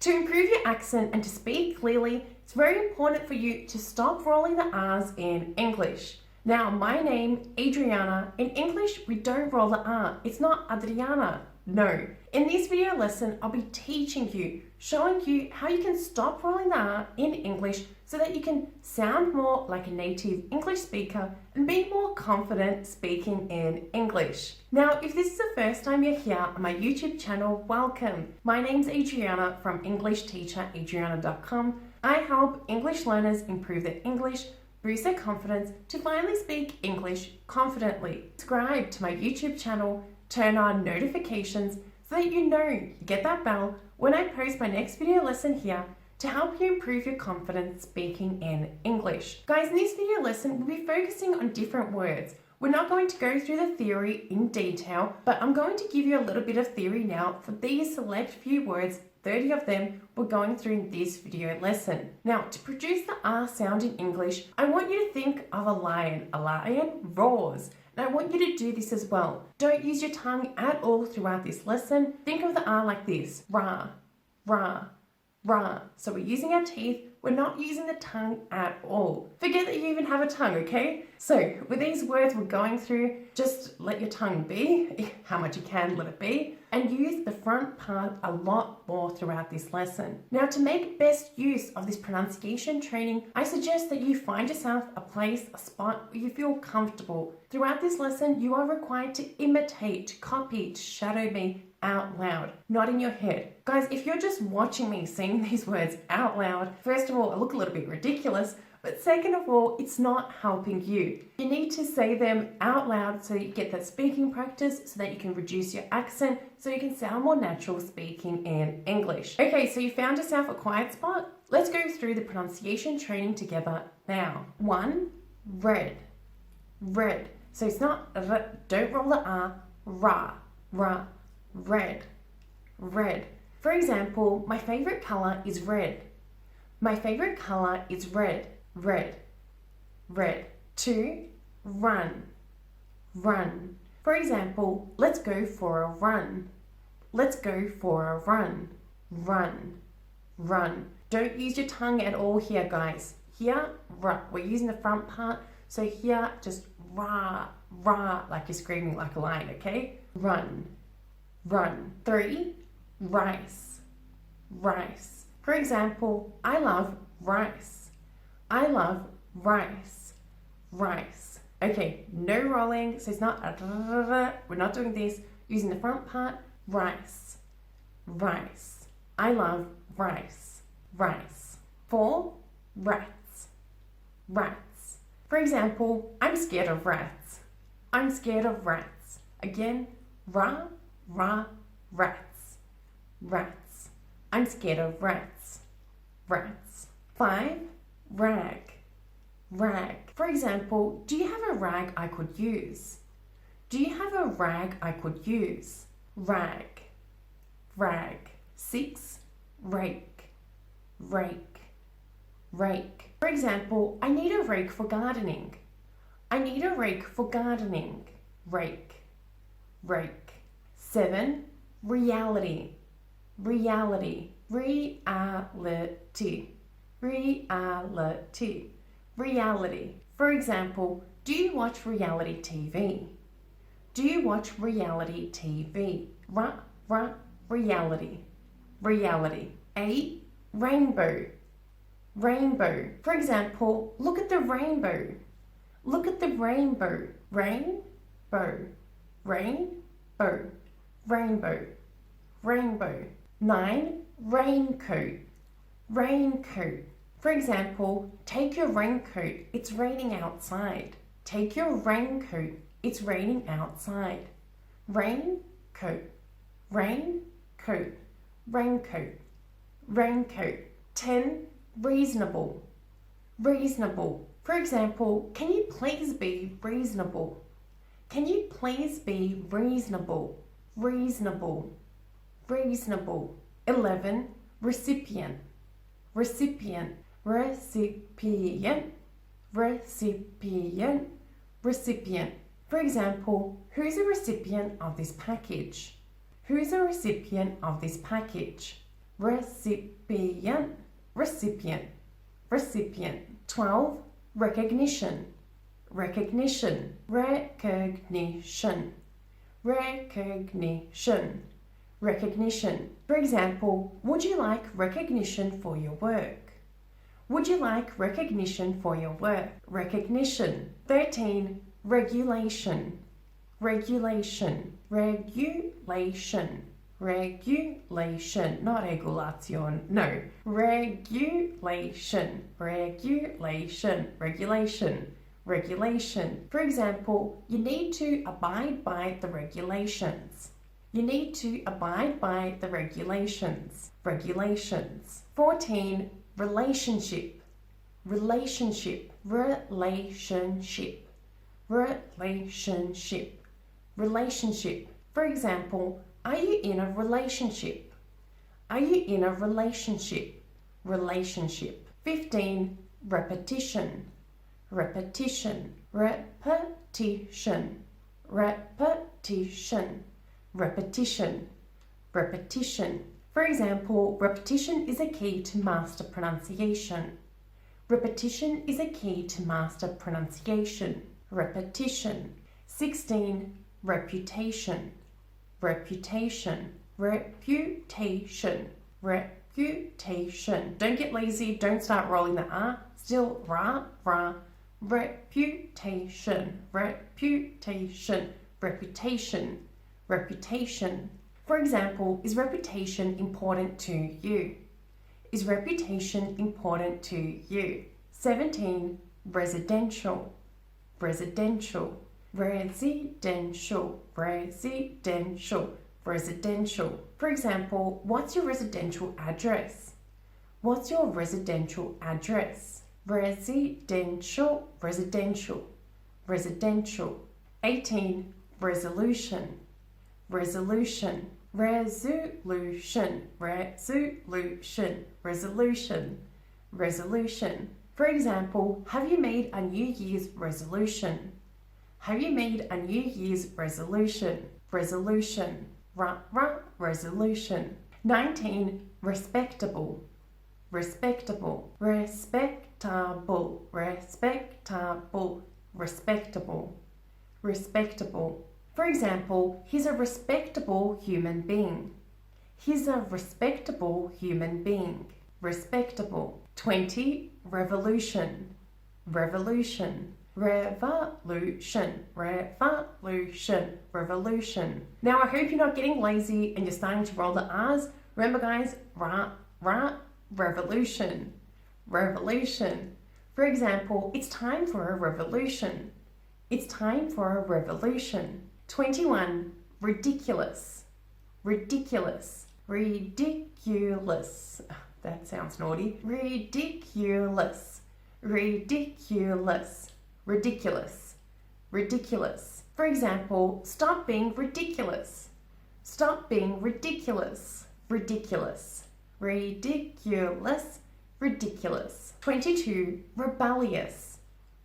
To improve your accent and to speak clearly, it's very important for you to stop rolling the R's in English. Now, my name, Adriana, in English, we don't roll the R. It's not Adriana. No. In this video lesson, I'll be teaching you, showing you how you can stop rolling the R in English so that you can sound more like a native English speaker and be more confident speaking in English. Now, if this is the first time you're here on my YouTube channel, welcome. My name's Adriana from EnglishTeacherAdriana.com. I help English learners improve their English, boost their confidence to finally speak English confidently. Subscribe to my YouTube channel, turn on notifications so that you get that bell when I post my next video lesson here to help you improve your confidence speaking in English. Guys, in this video lesson, we'll be focusing on different words. We're not going to go through the theory in detail, but I'm going to give you a little bit of theory now for these select few words. 30 of them we're going through in this video lesson. Now, to produce the R sound in English, I want you to think of a lion. A lion roars. And I want you to do this as well. Don't use your tongue at all throughout this lesson. Think of the R like this. Ra, ra, ra. So we're using our teeth. We're not using the tongue at all. Forget that you even have a tongue, okay? So with these words we're going through, just let your tongue be, how much you can let it be, and use the front part a lot more throughout this lesson. Now, to make best use of this pronunciation training, I suggest that you find yourself a place, a spot where you feel comfortable. Throughout this lesson, you are required to imitate, to copy, to shadow me out loud, not in your head. Guys, if you're just watching me saying these words out loud, first of all, I look a little bit ridiculous, but second of all, it's not helping you. You need to say them out loud so you get that speaking practice, so that you can reduce your accent, so you can sound more natural speaking in English. Okay, so you found yourself a quiet spot. Let's go through the pronunciation training together now. 1, red, red. So it's not r, don't roll the R, ra, ra, red, red. For example, my favorite color is red. My favorite color is red, red, red. 2, run, run. For example, let's go for a run. Let's go for a run, run, run. Don't use your tongue at all here, guys. Here, ra. We're using the front part. So here, just ra, ra, like you're screaming like a lion, okay? Run, run. 3, rice, rice. For example, I love rice. I love rice, rice. Okay, no rolling, so it's not we're not doing this. Using the front part, rice, rice. I love rice, rice. 4, rats, rats. For example, I'm scared of rats. I'm scared of rats. Again, ra, ra, rats, rats. I'm scared of rats, rats. 5, rag, rag. For example, do you have a rag I could use? Do you have a rag I could use? Rag, rag. 6, rake, rake, rake. For example, I need a rake for gardening. I need a rake for gardening. Rake, rake. 7, reality, reality, reality, reality, reality. For example, do you watch reality TV? Do you watch reality TV? Reality, reality. 8, rainbow, rainbow. For example, look at the rainbow. Look at the rainbow. Rainbow, rainbow, rainbow, rainbow. 9, raincoat, raincoat. For example, take your raincoat, it's raining outside. Take your raincoat, it's raining outside. Raincoat, raincoat, raincoat, raincoat. 10, reasonable, reasonable. For example, can you please be reasonable? Can you please be reasonable? Reasonable, reasonable. 11, recipient, recipient, recipient, recipient, recipient. For example, who's a recipient of this package? Who's a recipient of this package? recipient, recipient, recipient. 12. Recognition, recognition, recognition, recognition, recognition. For example, would you like recognition for your work? Would you like recognition for your work? Recognition. 13. Regulation, regulation, regulation, regulation, not regulation, no, regulation, regulation, regulation, regulation. For example, you need to abide by the regulations. You need to abide by the regulations. Regulations. 14. Relationship, relationship, relationship, relationship, relationship. For example, are you in a relationship? Are you in a relationship? Relationship. 15. Repetition, repetition, repetition, repetition, repetition, repetition. For example, repetition is a key to master pronunciation. Repetition is a key to master pronunciation. Repetition. 16. Reputation, reputation, reputation, reputation. Don't get lazy, don't start rolling the R. Still ra, ra. Reputation, reputation, reputation, reputation. For example, is reputation important to you? Is reputation important to you? 17. Residential, residential, residential, residential, residential. For example, what's your residential address? What's your residential address? Residential, residential, residential. 18. Resolution, resolution, resolution, resolution, resolution, resolution. For example, have you made a New Year's resolution? Have you made a New Year's resolution? Resolution, resolution. 19. Respectable, respectable, respectable, respectable, respectable, respectable. For example, he's a respectable human being. He's a respectable human being. Respectable. 20. Revolution, revolution, revolution, revolution, revolution. Now I hope you're not getting lazy and you're starting to roll the R's. Remember guys, revolution, revolution. For example, it's time for a revolution. It's time for a revolution. 21. Ridiculous, ridiculous, ridiculous. That sounds naughty. Ridiculous, ridiculous, ridiculous, ridiculous. For example, stop being ridiculous. Stop being ridiculous, ridiculous, ridiculous, ridiculous. 22. Rebellious,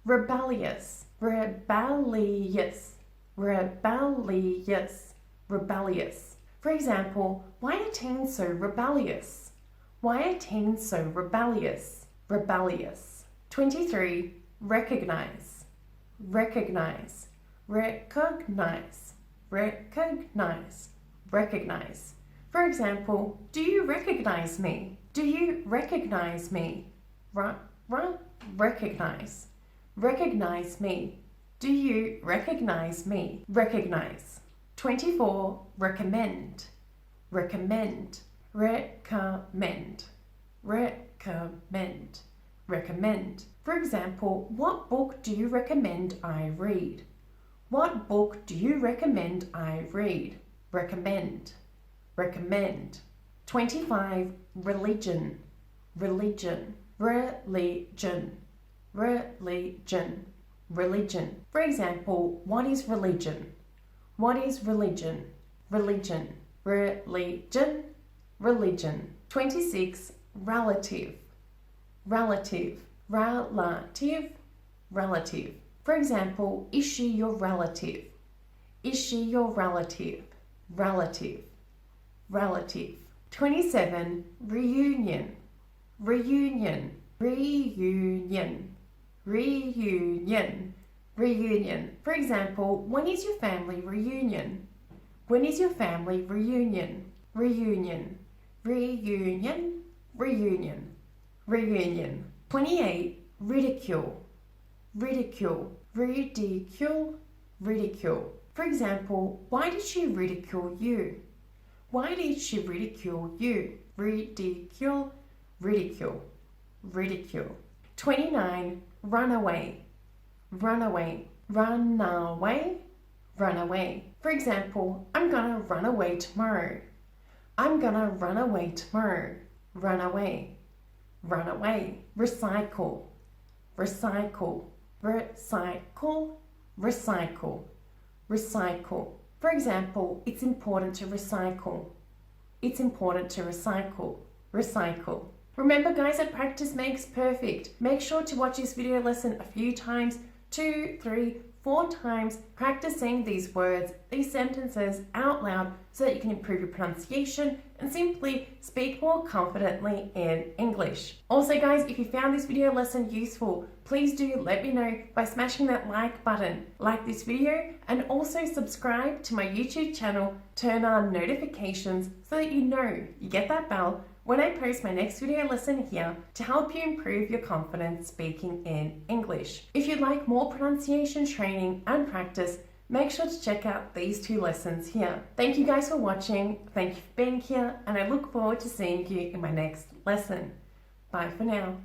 rebellious, rebellious, rebellious, rebellious. For example, why are teens so rebellious? Why are teens so rebellious? Rebellious. 23. Recognize, recognize, recognize, recognize, recognize. For example, do you recognize me? Do you recognize me? Recognize, recognize me. Do you recognize me? Recognize. 24. Recommend, recommend, recommend, recommend, recommend. For example, what book do you recommend I read? What book do you recommend I read? Recommend, recommend. 25. Religion, religion, religion, religion, religion. For example, what is religion? What is religion? Religion, religion, religion. 26. Relative, relative, relative, relative. For example, is she your relative? Is she your relative? Relative, relative. 27. Reunion. Reunion. Reunion. Reunion. Reunion. For example, when is your family reunion? When is your family reunion? Reunion. Reunion. Reunion. Reunion. 28. Ridicule. Ridicule. Ridicule. Ridicule. For example, why did she ridicule you? Why did she ridicule you? Ridicule. Ridicule. Ridicule. 29. Runaway. Runaway. Runaway. Runaway. For example, I'm gonna run away tomorrow. I'm gonna run away tomorrow. Run away. Run away. Recycle. Recycle. Recycle. Recycle. Recycle. For example, it's important to recycle. It's important to recycle. Recycle. Remember guys, that practice makes perfect. Make sure to watch this video lesson a few times, 2, 3, 4 times, practicing these words, these sentences out loud so that you can improve your pronunciation and simply speak more confidently in English. Also guys, if you found this video lesson useful, please do let me know by smashing that like button. Like this video and also subscribe to my YouTube channel, turn on notifications so that you know you get that bell when I post my next video lesson here to help you improve your confidence speaking in English. If you'd like more pronunciation training and practice, make sure to check out these 2 lessons here. Thank you guys for watching, thank you for being here, and I look forward to seeing you in my next lesson. Bye for now.